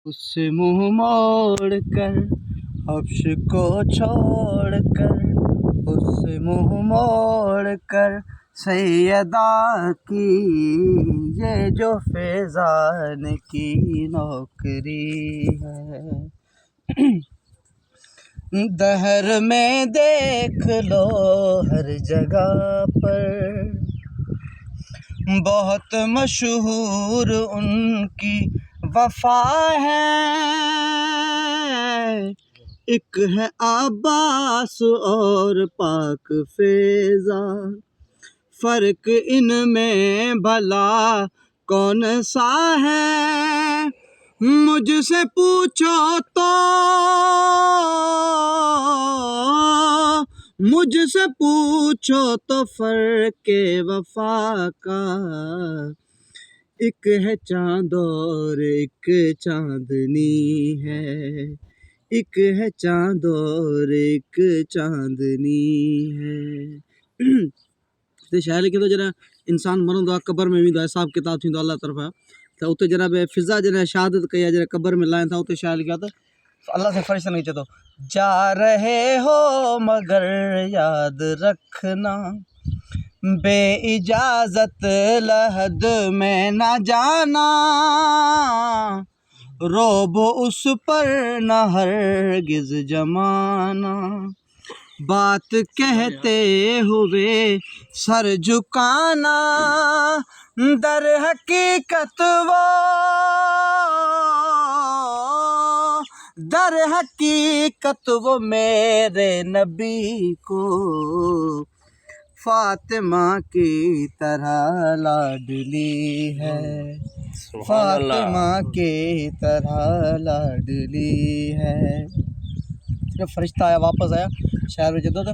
उससे मुंह मोड़ कर हफ्श को छोड़ कर, उससे मुंह मोड़ कर सैयदा की ये जो फैज़ान की नौकरी है। दहर में देख लो हर जगह पर बहुत मशहूर उनकी वफा है। एक है अब्बास और पाक फ़ैज़ा, फ़र्क इनमें भला कौन सा है। मुझसे पूछो तो मुझसे पूछो तो फ़र्क वफ़ा का, एक है चाँद और एक चाँदनी है। एक है चाँद और एक चाँदनी है। ते शायर लिखे तो जरा इंसान मरंदो आहे क़ब्र में वेंदो आहे, हिसाब किताब थींदो अल्लाह तरफ़ां, त उते जरा बि फ़िज़ा जॾहिं शहादत कई आहे, जॾहिं क़ब्र में लाहिनि था, उते शायर लिखियो आहे त अल्लाह से फ़रिश्तनि खे चए थो, जा रहे हो मगर याद रखना, बे इजाज़त लहद में न जाना, रोब उस पर न हरगिज़ जमाना, बात कहते हुए सर झुकाना, दर हकीकत वो मेरे नबी को फातिमा की तरह लाडली है। फातिमा की तरह लाडली है। जब फरिश्ता आया, वापस आया, शायर में चलता था,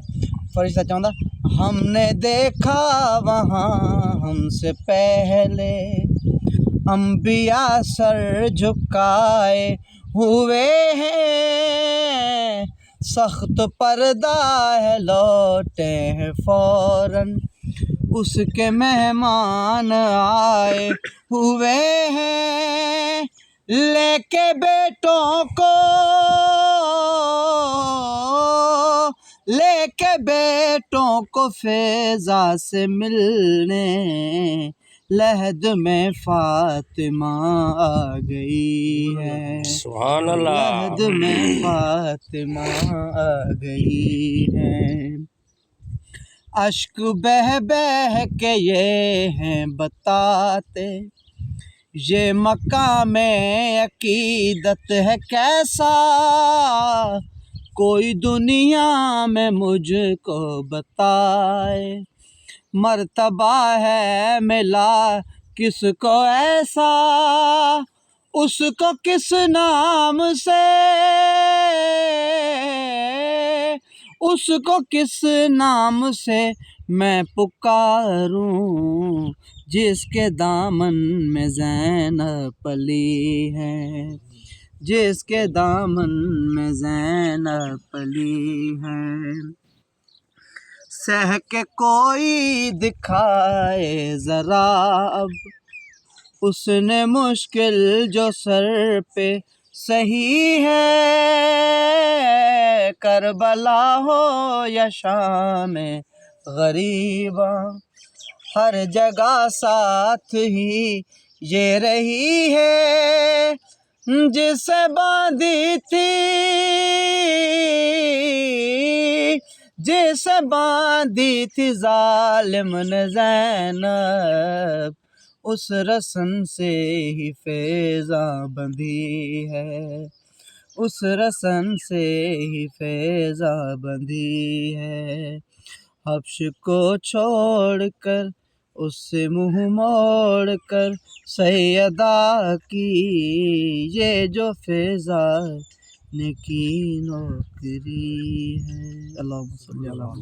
फरिश्ता चाहता, हमने देखा वहाँ हमसे पहले अंबिया सर झुकाए हुए हैं, सख्त पर्दा है लौटे हैं फौरन, उसके मेहमान आए हुए हैं, लेके बेटों को फ़ैज़ा से मिलने लहद में फातिमा आ गई है। सुभान अल्लाह। लहद में फातिमा आ गई है। अश्क बह बह के ये हैं बताते, ये मकामे अकीदत है कैसा, कोई दुनिया में मुझको बताए, मर्तबा है मिला किसको ऐसा, उसको किस नाम से, उसको किस नाम से मैं पुकारूं, जिसके दामन में ज़ैनब पली है, जिसके दामन में ज़ैनब पली है। सह के कोई दिखाए ज़रा अब, उसने मुश्किल जो सर पे सही है, करबला हो या शाम ग़रीबा, हर जगह साथ ही ये रही है, जिसे बांधी थी, जिसे बांधी थी ज़ालिम ने ज़ैनब, उस रस्म से ही फ़ैज़ा बंधी है, उस रस्म से ही फ़ैज़ा बंधी है। हब्श को छोड़ कर उससे मुँह मोड़ कर सैयदा की ये जो फ़ैज़ा ने की नौकरी है। अल्लाहुम्मा सल्ली अला